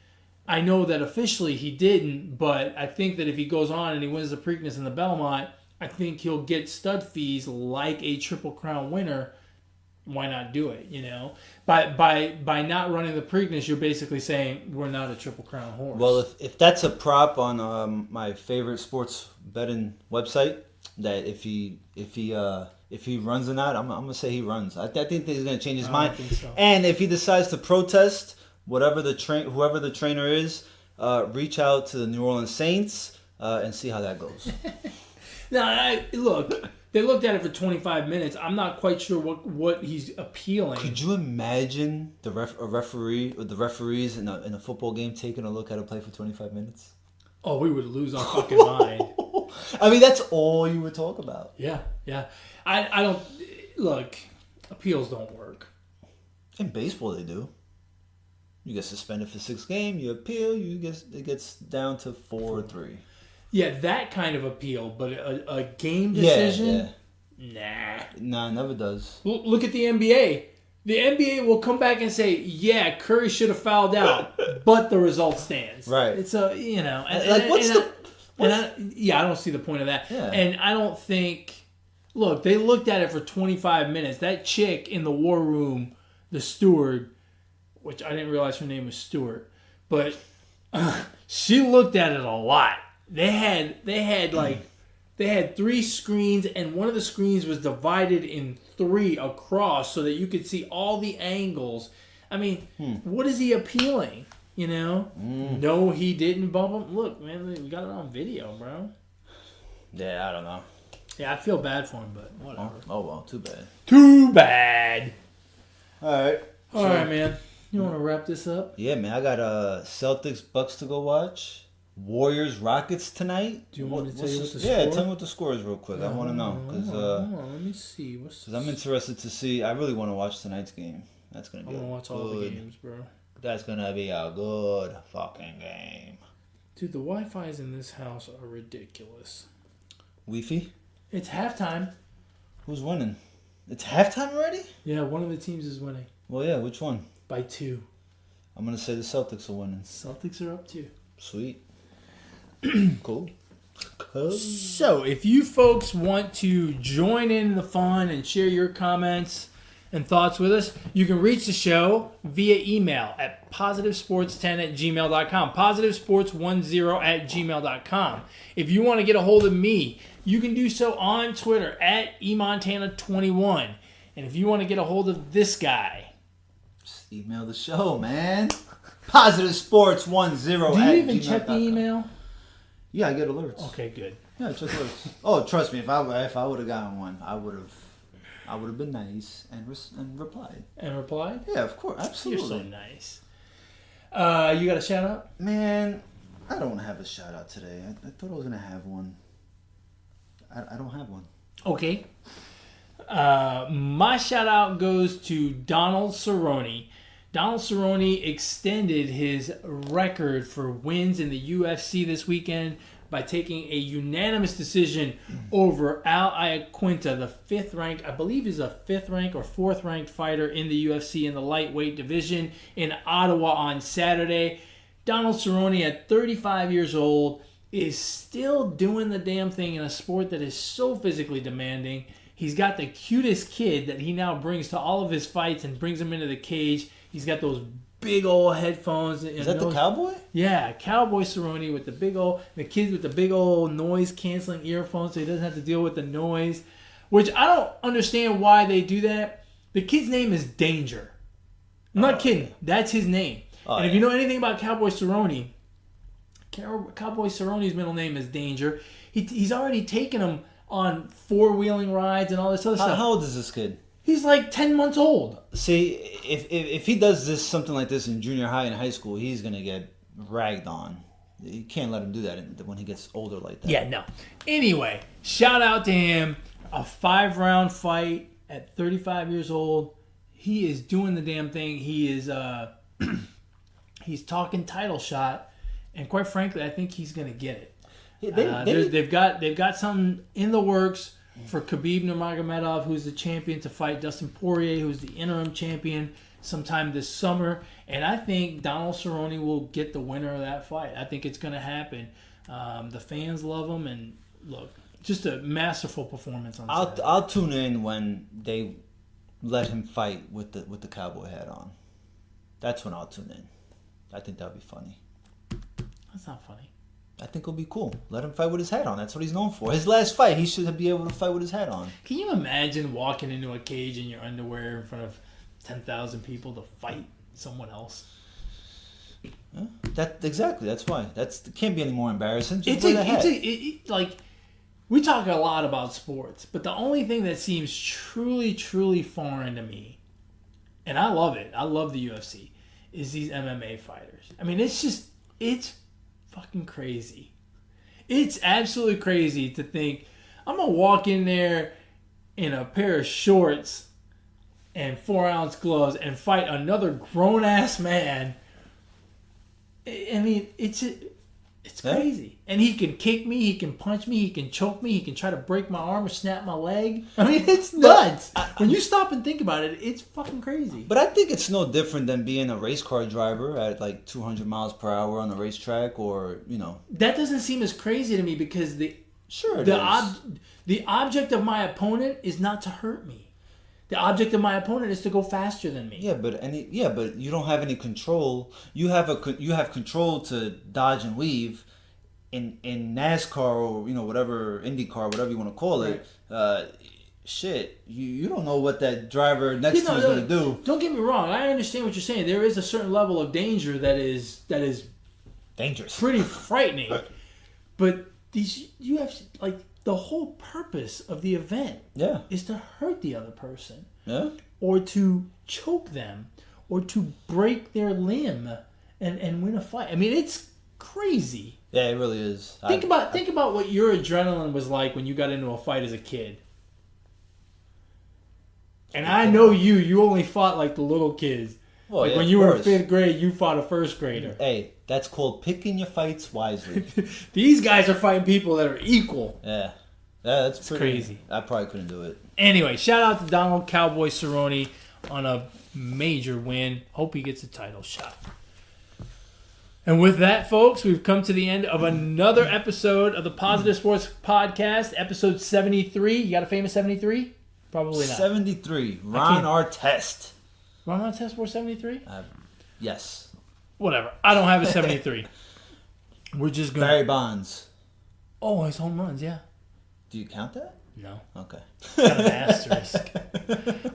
I know that officially he didn't, but I think that if he goes on and he wins the Preakness and the Belmont, I think he'll get stud fees like a Triple Crown winner. Why not do it? You know, by not running the Preakness, you're basically saying we're not a Triple Crown horse. Well, if that's a prop on my favorite sports betting website, that if he runs or not, I'm gonna say he runs. I think that he's gonna change his mind. think so. And if he decides to protest, whoever the trainer is, reach out to the New Orleans Saints and see how that goes. Now, look, they looked at it for 25 minutes. I'm not quite sure what he's appealing. Could you imagine the referee or the referees in a football game taking a look at a play for 25 minutes? Oh, we would lose our fucking mind. I mean, that's all you would talk about. Yeah. I don't look. Appeals don't work. In baseball, they do. You get suspended for 6 games. You appeal. It gets down to 4-3. Yeah, that kind of appeal, but a game decision. Yeah. Nah. Nah, never does. Look at the NBA. The NBA will come back and say, "Yeah, Curry should have fouled out," but the result stands. Right. It's a and, Like, I don't see the point of that. Yeah. And I don't think. Look, they looked at it for 25 minutes. That chick in the war room, the steward, which I didn't realize her name was Stewart, but she looked at it a lot. They had 3 screens, and one of the screens was divided in 3 across so that you could see all the angles. I mean, what is he appealing? You know? No, he didn't bump him. Look, man, we got it on video, bro. Yeah, I don't know. Yeah, I feel bad for him, but whatever. Oh well, too bad. Too bad. All right. All right, man. You want to wrap this up? Yeah, man. I got Celtics Bucks to go watch. Warriors Rockets tonight. Do you want me to tell you what the Yeah, score? tell me what the score is real quick. I want to know Hold because on, let me see. I'm interested to see. I really want to watch tonight's game. That's gonna I'm be. gonna watch all the games, bro. That's gonna be a good fucking game. Dude, the Wi-Fi's in this house are ridiculous. Wi-Fi? It's halftime. Who's winning? It's halftime already? Yeah, one of the teams is winning Well, yeah. Which one? by 2. I'm gonna say the Celtics are winning. Celtics are up 2. Sweet. Cool. So, if you folks want to join in the fun and share your comments and thoughts with us, you can reach the show via email at positivesports10@gmail.com. Positivesports10@gmail.com. If you want to get a hold of me, you can do so on Twitter at eMontana21. And if you want to get a hold of this guy, Just email the show, man. PositiveSports10 do you at even check the gmail.com. email? Yeah, I get alerts. Okay, good. Yeah, I check alerts. Oh, trust me, if I would have gotten one, I would have been nice and replied. And replied? Yeah, of course, absolutely. You're so nice. You got a shout out? Man, I don't have a shout out today. I thought I was gonna have one. I don't have one. Okay. My shout out goes to Donald Cerrone. Donald Cerrone extended his record for wins in the UFC this weekend by taking a unanimous decision over Al Iaquinta, the 5th ranked, I believe is a 5th ranked or 4th ranked fighter in the UFC in the lightweight division in Ottawa on Saturday. Donald Cerrone, at 35 years old, is still doing the damn thing in a sport that is so physically demanding. He's got the cutest kid that he now brings to all of his fights and brings him into the cage. He's got those big old headphones. Is that the cowboy? Yeah, Cowboy Cerrone with the kid with the big old noise canceling earphones so he doesn't have to deal with the noise. Which I don't understand why they do that. The kid's name is Danger. I'm not kidding. That's his name. And if you know anything about Cowboy Cerrone, Cowboy Cerrone's middle name is Danger. He's already taken him on 4-wheeling rides and all this other stuff. How old is this kid? He's like 10 months old. See, if he does something like this in junior high and high school, he's gonna get ragged on. You can't let him do that when he gets older like that. Yeah, no. Anyway, shout out to him. A 5-round fight at 35 years old. He is doing the damn thing. He is he's talking title shot, and quite frankly, I think he's gonna get it. They've got something in the works for Khabib Nurmagomedov, who's the champion, to fight Dustin Poirier, who's the interim champion, sometime this summer. And I think Donald Cerrone will get the winner of that fight. I think it's gonna happen. The fans love him, and look, just a masterful performance on Saturday. I'll tune in when they let him fight with the cowboy hat on. That's when I'll tune in. I think that'll be funny. That's not funny. I think it'll be cool. Let him fight with his hat on. That's what he's known for. His last fight, he should be able to fight with his hat on. Can you imagine walking into a cage in your underwear in front of 10,000 people to fight someone else? Yeah, exactly. That's why. It can't be any more embarrassing. Just wear the hat. Like, we talk a lot about sports, but the only thing that seems truly, truly foreign to me, and I love it, I love the UFC, is these MMA fighters. I mean, it's fucking crazy. It's absolutely crazy to think, I'm going to walk in there in a pair of shorts and 4-ounce gloves and fight another grown-ass man. I mean, it's crazy. And he can kick me, he can punch me, he can choke me, he can try to break my arm or snap my leg. I mean, it's nuts. When you stop and think about it, it's fucking crazy. But I think it's no different than being a race car driver at like 200 miles per hour on a racetrack, or, you know. That doesn't seem as crazy to me because the object of my opponent is not to hurt me. The object of my opponent is to go faster than me. Yeah, but you don't have any control. You have control to dodge and weave. In NASCAR, or, you know, whatever, IndyCar, whatever you want to call it, shit, you don't know what that driver next to you is going to do. Don't get me wrong. I understand what you're saying. There is a certain level of danger that is Dangerous, pretty frightening. But these UFC, like, the whole purpose of the event is to hurt the other person, or to choke them, or to break their limb and win a fight. I mean, it's crazy. Yeah, it really is. Think about what your adrenaline was like when you got into a fight as a kid. And I know you only fought like the little kids. Well, like when you were in 5th grade, you fought a 1st grader. Hey, that's called picking your fights wisely. These guys are fighting people that are equal. Yeah, that's crazy. I probably couldn't do it. Anyway, shout out to Donald Cowboy Cerrone on a major win. Hope he gets a title shot. And with that, folks, we've come to the end of another episode of the Positive Sports Podcast, episode 73. You got a famous 73? Probably not. 73. Ron Artest. Ron Artest wore 73? Yes. Whatever. I don't have a 73. We're just going to... Barry Bonds. Oh, his home runs, yeah. Do you count that? No. Okay. Got an asterisk.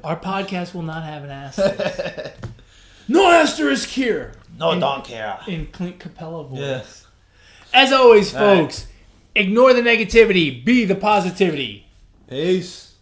Our podcast will not have an asterisk. No asterisk here. No, don't care. In Clint Capella voice. Yes. As always, folks, ignore the negativity. Be the positivity. Peace.